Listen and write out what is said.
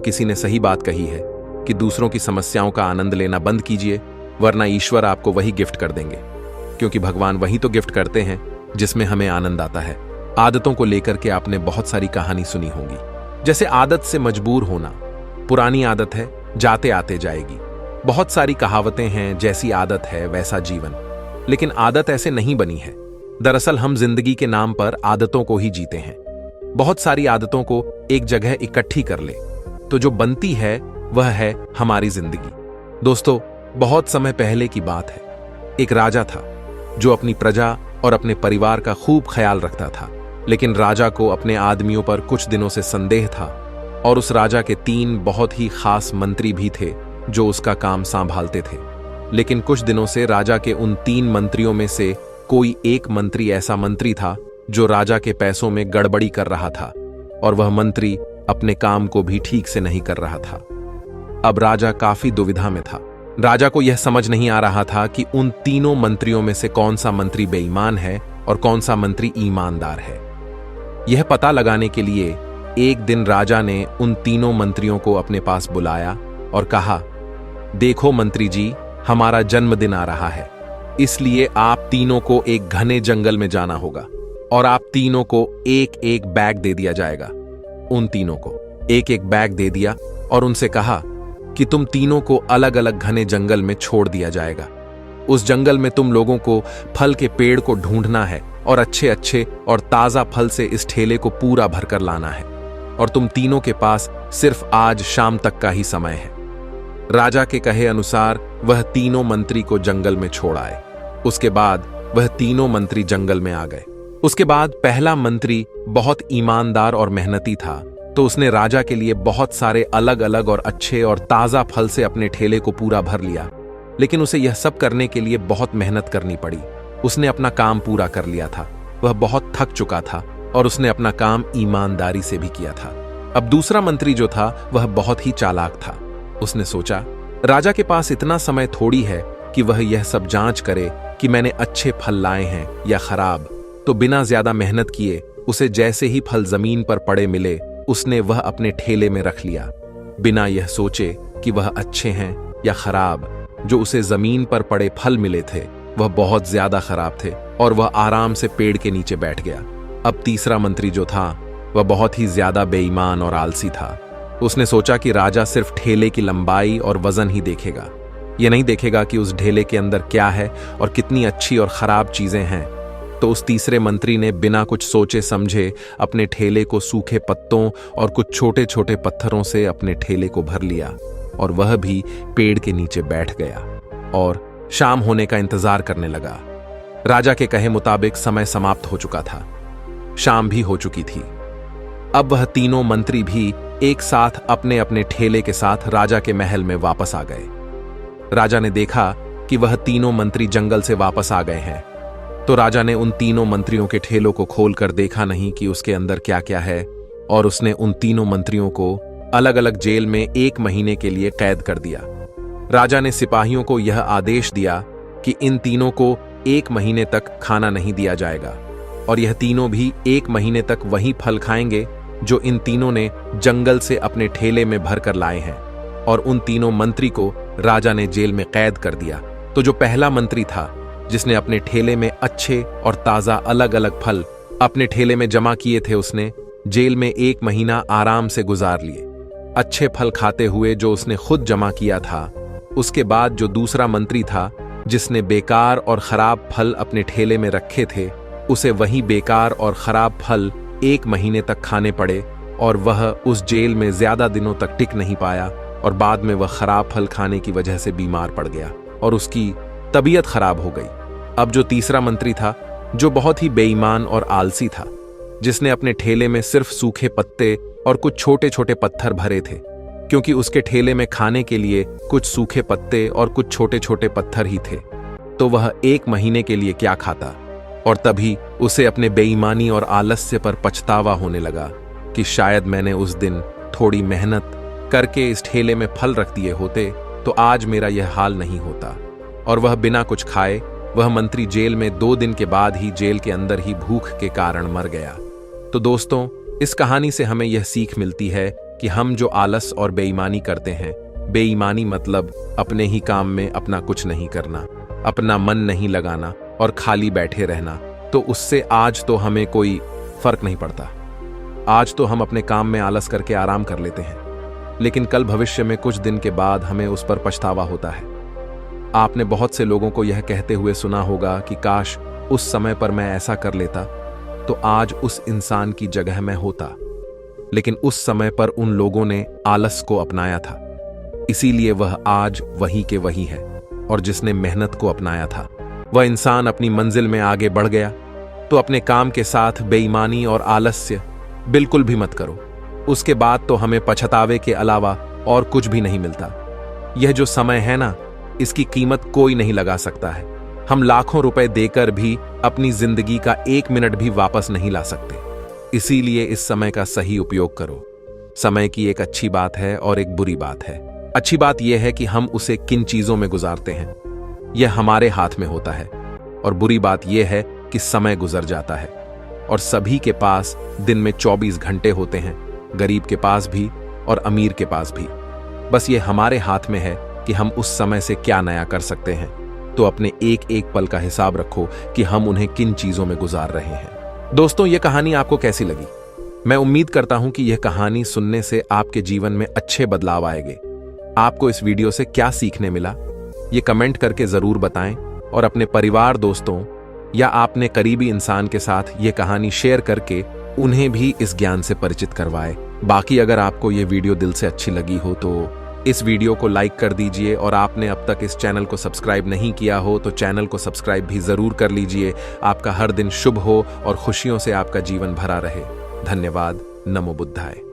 किसी ने सही बात कही है कि दूसरों की समस्याओं का आनंद लेना बंद कीजिए, वरना ईश्वर आपको वही गिफ्ट कर देंगे, क्योंकि भगवान वही तो गिफ्ट करते हैं जिसमें हमें आनंद आता है। आदतों को लेकर के आपने बहुत सारी कहानी सुनी होंगी, जैसे आदत से मजबूर होना, पुरानी आदत है जाते आते जाएगी। बहुत सारी कहावतें हैं, जैसी आदत है वैसा जीवन। लेकिन आदत ऐसे नहीं बनी है। दरअसल हम जिंदगी के नाम पर आदतों को ही जीते हैं। बहुत सारी आदतों को एक जगह इकट्ठी कर ले तो जो बनती है वह है हमारी जिंदगी। दोस्तों, बहुत समय पहले की बात है। एक राजा था जो अपनी प्रजा और अपने परिवार का खूब ख्याल रखता था। लेकिन राजा को अपने आदमियों पर कुछ दिनों से संदेह था और उस राजा के 3 बहुत ही खास मंत्री भी थे जो उसका काम संभालते थे। लेकिन कुछ दिनों से राजा के उन 3 मंत्रियों में से कोई एक मंत्री ऐसा मंत्री था जो राजा के पैसों में गड़बड़ी कर रहा था, और वह मंत्री अपने काम को भी ठीक से नहीं कर रहा था। अब राजा काफी दुविधा में था। राजा को यह समझ नहीं आ रहा था कि उन तीनों मंत्रियों में से कौन सा मंत्री बेईमान है और कौन सा मंत्री ईमानदार है। यह पता लगाने के लिए एक दिन राजा ने उन तीनों मंत्रियों को अपने पास बुलाया और कहा, देखो मंत्री जी, हमारा जन्मदिन आ रहा है, इसलिए आप तीनों को एक घने जंगल में जाना होगा और आप तीनों को एक एक बैग दे दिया जाएगा। उन तीनों को एक एक बैग दे दिया और उनसे कहा कि तुम तीनों को अलग अलग घने जंगल में छोड़ दिया जाएगा। उस जंगल में तुम लोगों को फल के पेड़ को ढूंढना है और अच्छे अच्छे और ताजा फल से इस ठेले को पूरा भरकर लाना है, और तुम तीनों के पास सिर्फ आज शाम तक का ही समय है। राजा के कहे अनुसार वह तीनों मंत्री को जंगल में छोड़ आए। उसके बाद वह तीनों मंत्री जंगल में आ गए। उसके बाद पहला मंत्री बहुत ईमानदार और मेहनती था, तो उसने राजा के लिए बहुत सारे अलग अलग और अच्छे और ताजा फल से अपने ठेले को पूरा भर लिया। लेकिन उसे यह सब करने के लिए बहुत मेहनत करनी पड़ी। उसने अपना काम पूरा कर लिया था। वह बहुत थक चुका था और उसने अपना काम ईमानदारी से भी किया था। अब दूसरा मंत्री जो था वह बहुत ही चालाक था। उसने सोचा, राजा के पास इतना समय थोड़ी है कि वह यह सब जांच करे कि मैंने अच्छे फल लाए हैं या खराब। तो बिना ज्यादा मेहनत किए उसे जैसे ही फल जमीन पर पड़े मिले, उसने वह अपने ठेले में रख लिया, बिना यह सोचे कि वह अच्छे हैं या खराब। जो उसे जमीन पर पड़े फल मिले थे वह बहुत ज्यादा खराब थे और वह आराम से पेड़ के नीचे बैठ गया। अब तीसरा मंत्री जो था वह बहुत ही ज्यादा बेईमान और आलसी था। उसने सोचा कि राजा सिर्फ ठेले की लंबाई और वजन ही देखेगा, यह नहीं देखेगा कि उस ढेले के अंदर क्या है और कितनी अच्छी और खराब चीजें हैं। तो उस तीसरे मंत्री ने बिना कुछ सोचे समझे अपने ठेले को सूखे पत्तों और कुछ छोटे छोटे पत्थरों से अपने ठेले को भर लिया, और वह भी पेड़ के नीचे बैठ गया और शाम होने का इंतजार करने लगा। राजा के कहे मुताबिक समय समाप्त हो चुका था, शाम भी हो चुकी थी। अब वह तीनों मंत्री भी एक साथ अपने अपने ठेले के साथ राजा के महल में वापस आ गए। राजा ने देखा कि वह तीनों मंत्री जंगल से वापस आ गए हैं, तो राजा ने उन तीनों मंत्रियों के ठेलों को खोलकर देखा नहीं कि उसके अंदर क्या क्या है, और उसने उन तीनों मंत्रियों को अलग अलग जेल में 1 महीने के लिए कैद कर दिया। राजा ने सिपाहियों को यह आदेश दिया कि इन तीनों को 1 महीने तक खाना नहीं दिया जाएगा, और यह तीनों भी 1 महीने तक वही फल खाएंगे जो इन तीनों ने जंगल से अपने ठेले में भरकर लाए हैं। और उन तीनों मंत्री को राजा ने जेल में कैद कर दिया। तो जो पहला मंत्री था जिसने अपने ठेले में अच्छे और ताजा अलग अलग फल अपने ठेले में जमा किए थे, उसने जेल में 1 महीना आराम से गुजार लिए, अच्छे फल खाते हुए जो उसने खुद जमा किया था। उसके बाद जो दूसरा मंत्री था जिसने बेकार और खराब फल अपने ठेले में रखे थे, उसे वही बेकार और खराब फल 1 महीने तक खाने पड़े, और वह उस जेल में ज्यादा दिनों तक टिक नहीं पाया, और बाद में वह खराब फल खाने की वजह से बीमार पड़ गया और उसकी तबीयत खराब हो गई। अब जो तीसरा मंत्री था जो बहुत ही बेईमान और आलसी था, जिसने अपने ठेले में सिर्फ सूखे पत्ते और कुछ छोटे छोटे पत्थर भरे थे, क्योंकि उसके ठेले में खाने के लिए कुछ सूखे पत्ते और कुछ छोटे छोटे पत्थर ही थे, तो वह 1 महीने के लिए क्या खाता। और तभी उसे अपने बेईमानी और आलस्य पर पछतावा होने लगा कि शायद मैंने उस दिन थोड़ी मेहनत करके इस ठेले में फल रख दिए होते तो आज मेरा यह हाल नहीं होता। और वह बिना कुछ खाए वह मंत्री जेल में 2 दिन के बाद ही जेल के अंदर ही भूख के कारण मर गया। तो दोस्तों, इस कहानी से हमें यह सीख मिलती है कि हम जो आलस और बेईमानी करते हैं, बेईमानी मतलब अपने ही काम में अपना कुछ नहीं करना, अपना मन नहीं लगाना और खाली बैठे रहना, तो उससे आज तो हमें कोई फर्क नहीं पड़ता। आज तो हम अपने काम में आलस करके आराम कर लेते हैं, लेकिन कल भविष्य में कुछ दिन के बाद हमें उस पर पछतावा होता है। आपने बहुत से लोगों को यह कहते हुए सुना होगा कि काश उस समय पर मैं ऐसा कर लेता तो आज उस इंसान की जगह मैं होता। लेकिन उस समय पर उन लोगों ने आलस को अपनाया था, इसीलिए वह आज वही के वही है। और जिसने मेहनत को अपनाया था वह इंसान अपनी मंजिल में आगे बढ़ गया। तो अपने काम के साथ बेईमानी और आलस्य बिल्कुल भी मत करो, उसके बाद तो हमें पछतावे के अलावा और कुछ भी नहीं मिलता। यह जो समय है ना, इसकी कीमत कोई नहीं लगा सकता है। हम लाखों रुपए देकर भी अपनी जिंदगी का 1 मिनट भी वापस नहीं ला सकते। इसीलिए इस समय का सही उपयोग करो। समय की एक अच्छी बात है और एक बुरी बात है। अच्छी बात यह है कि हम उसे किन चीजों में गुजारते हैं, यह हमारे हाथ में होता है। और बुरी बात यह है कि समय गुजर जाता है और सभी के पास दिन में 24 घंटे होते हैं, गरीब के पास भी और अमीर के पास भी। बस ये हमारे हाथ में है कि हम उस समय से क्या नया कर सकते हैं। तो अपने एक एक पल का हिसाब रखो कि हम उन्हें किन चीजों में गुजार रहे हैं। दोस्तों, यह कहानी आपको कैसी लगी? मैं उम्मीद करता हूं कि यह कहानी सुनने से आपके जीवन में अच्छे बदलाव आएंगे। आपको इस वीडियो से क्या सीखने मिला, ये कमेंट करके जरूर बताएं और अपने परिवार, दोस्तों या आपने करीबी इंसान के साथ ये कहानी शेयर करके उन्हें भी इस ज्ञान से परिचित करवाएं। बाकी अगर आपको ये वीडियो दिल से अच्छी लगी हो तो इस वीडियो को लाइक कर दीजिए और आपने अब तक इस चैनल को सब्सक्राइब नहीं किया हो तो चैनल को सब्सक्राइब भी जरूर कर लीजिए। आपका हर दिन शुभ हो और खुशियों से आपका जीवन भरा रहे। धन्यवाद। नमो बुद्धाय।